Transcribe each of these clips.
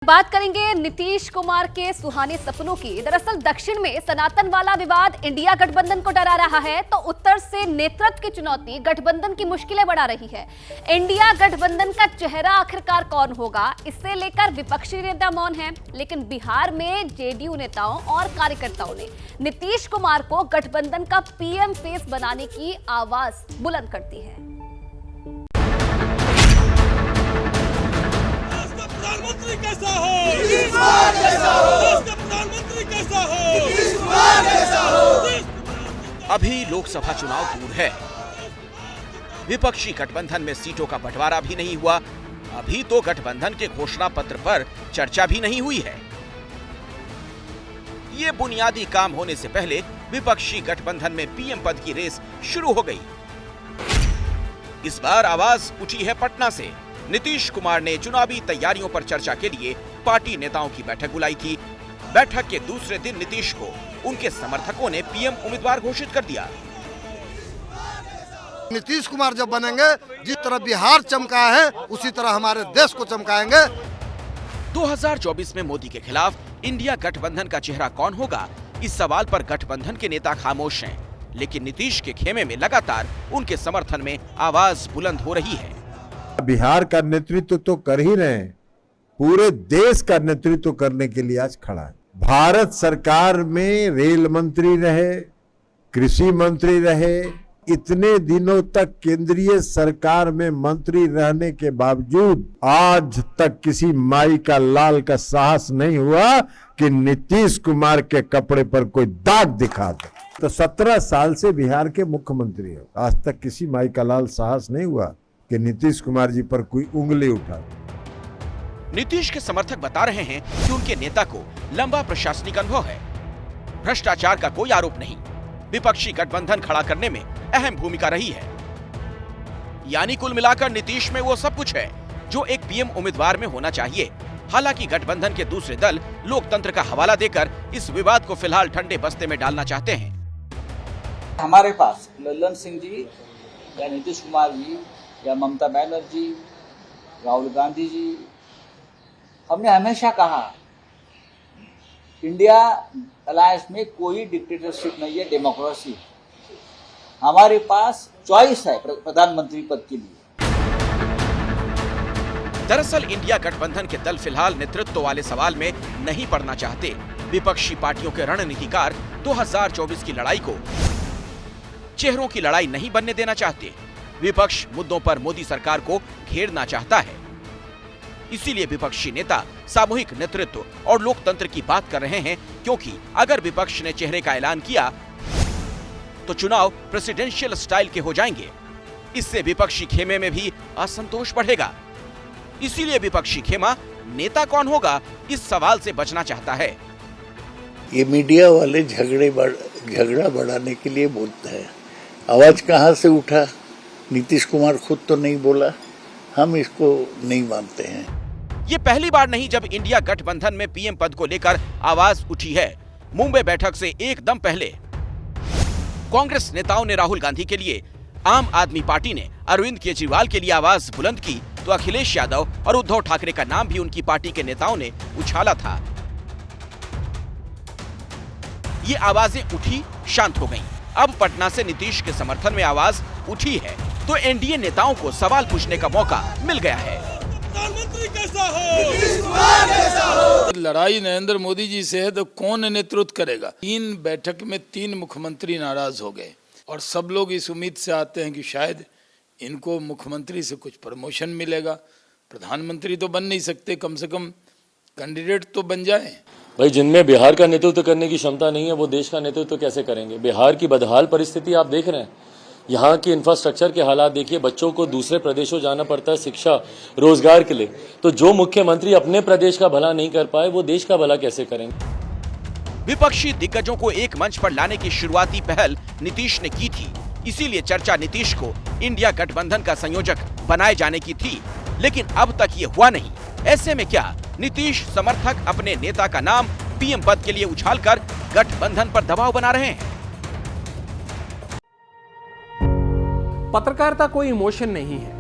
बात करेंगे नीतीश कुमार के सुहाने सपनों की। दरअसल दक्षिण में सनातन वाला विवाद इंडिया गठबंधन को डरा रहा है, तो उत्तर से नेतृत्व की चुनौती गठबंधन की मुश्किलें बढ़ा रही है। इंडिया गठबंधन का चेहरा आखिरकार कौन होगा, इससे लेकर विपक्षी नेता मौन हैं, लेकिन बिहार में जेडीयू नेताओं और कार्यकर्ताओं ने नीतीश कुमार को गठबंधन का पीएम फेस बनाने की आवाज बुलंद कर दी है। प्रधानमंत्री कैसा हो? नीतीश कुमार कैसा हो? देश का प्रधानमंत्री कैसा हो? नीतीश कुमार कैसा हो? अभी लोकसभा चुनाव दूर है, विपक्षी गठबंधन में सीटों का बंटवारा भी नहीं हुआ, अभी तो गठबंधन के घोषणा पत्र पर चर्चा भी नहीं हुई है। ये बुनियादी काम होने से पहले विपक्षी गठबंधन में पीएम पद की रेस शुरू हो गई। इस बार आवाज उठी है पटना से। नीतीश कुमार ने चुनावी तैयारियों पर चर्चा के लिए पार्टी नेताओं की बैठक बुलाई थी। बैठक के दूसरे दिन नीतीश को उनके समर्थकों ने पीएम उम्मीदवार घोषित कर दिया। नीतीश कुमार जब बनेंगे, जिस तरह बिहार चमका है उसी तरह हमारे देश को चमकाएंगे। 2024 में मोदी के खिलाफ इंडिया गठबंधन का चेहरा कौन होगा, इस सवाल पर गठबंधन के नेता खामोश हैं, लेकिन नीतीश के खेमे में लगातार उनके समर्थन में आवाज बुलंद हो रही है। बिहार का नेतृत्व तो कर ही रहे हैं, पूरे देश का नेतृत्व करने के लिए आज खड़ा है। भारत सरकार में रेल मंत्री रहे, कृषि मंत्री रहे, इतने दिनों तक केंद्रीय सरकार में मंत्री रहने के बावजूद आज तक किसी माई का लाल का साहस नहीं हुआ कि नीतीश कुमार के कपड़े पर कोई दाग दिखा दे। तो 17 साल से बिहार के मुख्यमंत्री हो, आज तक किसी माई का लाल साहस नहीं हुआ कि नीतीश कुमार जी पर कोई उंगली उठा। नीतीश के समर्थक बता रहे हैं कि उनके नेता को लंबा प्रशासनिक अनुभव है, भ्रष्टाचार का कोई आरोप नहीं, विपक्षी गठबंधन खड़ा करने में अहम भूमिका रही है। यानी कुल मिलाकर नीतीश में वो सब कुछ है जो एक पीएम उम्मीदवार में होना चाहिए। हालांकि गठबंधन के दूसरे दल लोकतंत्र का हवाला देकर इस विवाद को फिलहाल ठंडे बस्ते में डालना चाहते हैं। हमारे पास लल्लन सिंह जी या नीतीश कुमार जी या ममता बनर्जी, राहुल गांधी जी, हमने हमेशा कहा इंडिया अलायंस में कोई डिक्टेटरशिप नहीं है, डेमोक्रेसी। हमारे पास चॉइस है प्रधानमंत्री पद के लिए। दरअसल इंडिया गठबंधन के दल फिलहाल नेतृत्व वाले सवाल में नहीं पड़ना चाहते। विपक्षी पार्टियों के रणनीतिकार 2024 की लड़ाई को चेहरों की लड़ाई नहीं बनने देना चाहते। विपक्ष मुद्दों पर मोदी सरकार को घेरना चाहता है, इसीलिए विपक्षी नेता सामूहिक नेतृत्व और लोकतंत्र की बात कर रहे हैं, क्योंकि अगर विपक्ष ने चेहरे का ऐलान किया तो चुनाव प्रेसिडेंशियल स्टाइल के हो जाएंगे। इससे विपक्षी खेमे में भी असंतोष बढ़ेगा। इसीलिए विपक्षी खेमा नेता कौन होगा, इस सवाल से बचना चाहता है। ये मीडिया वाले झगड़ा बढ़ाने के लिए बोलते हैं। आवाज कहाँ से उठा? नीतीश कुमार खुद तो नहीं बोला, हम इसको नहीं मानते हैं। ये पहली बार नहीं जब इंडिया गठबंधन में पीएम पद को लेकर आवाज उठी है। मुंबई बैठक से एकदम पहले कांग्रेस नेताओं ने राहुल गांधी के लिए, आम आदमी पार्टी ने अरविंद केजरीवाल के लिए आवाज बुलंद की, तो अखिलेश यादव और उद्धव ठाकरे का नाम भी उनकी पार्टी के नेताओं ने उछाला था। ये आवाजें उठी, शांत हो गईं। अब पटना से नीतीश के समर्थन में आवाज उठी है, तो एनडीए नेताओं को सवाल पूछने का मौका मिल गया है। प्रधानमंत्री कैसा हो? नीतीश कुमार कैसा हो? लड़ाई नरेंद्र मोदी जी से है तो कौन नेतृत्व करेगा? 3 बैठक में 3 मुख्यमंत्री नाराज हो गए और सब लोग इस उम्मीद से आते हैं कि शायद इनको मुख्यमंत्री से कुछ प्रमोशन मिलेगा। प्रधानमंत्री तो बन नहीं सकते, कम से कम कैंडिडेट तो बन जाए। भाई, जिनमें बिहार का नेतृत्व करने की क्षमता नहीं है वो देश का नेतृत्व कैसे करेंगे? बिहार की बदहाल परिस्थिति आप देख रहे हैं, यहाँ की इंफ्रास्ट्रक्चर के हालात देखिए, बच्चों को दूसरे प्रदेशों जाना पड़ता है शिक्षा रोजगार के लिए। तो जो मुख्यमंत्री अपने प्रदेश का भला नहीं कर पाए वो देश का भला कैसे करेंगे? विपक्षी दिग्गजों को एक मंच पर लाने की शुरुआती पहल नीतीश ने की थी, इसीलिए चर्चा नीतीश को इंडिया गठबंधन का संयोजक बनाए जाने की थी, लेकिन अब तक ये हुआ नहीं। ऐसे में क्या नीतीश समर्थक अपने नेता का नाम पीएम पद के लिए उछालकर गठबंधन पर दबाव बना रहे हैं? पत्रकारिता कोई इमोशन नहीं है,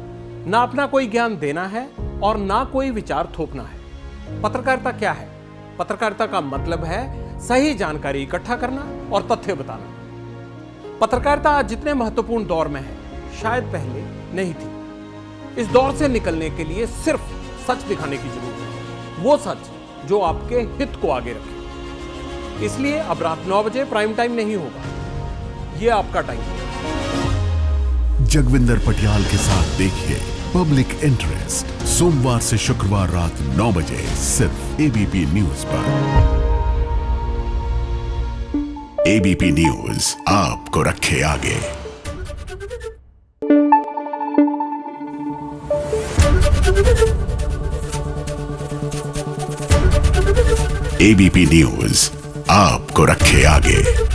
ना अपना कोई ज्ञान देना है और ना कोई विचार थोपना है। पत्रकारिता क्या है? पत्रकारिता का मतलब है सही जानकारी इकट्ठा करना और तथ्य बताना। पत्रकारिता आज जितने महत्वपूर्ण दौर में है, शायद पहले नहीं थी। इस दौर से निकलने के लिए सिर्फ सच दिखाने की जरूरत है, वो सच जो आपके हित को आगे रखे। इसलिए अब रात 9 बजे प्राइम टाइम नहीं होगा, ये आपका टाइम है। जगविंदर पटियाल के साथ देखिए पब्लिक इंटरेस्ट, सोमवार से शुक्रवार रात 9 बजे सिर्फ एबीपी न्यूज पर। एबीपी न्यूज आपको रखे आगे। एबीपी न्यूज आपको रखे आगे।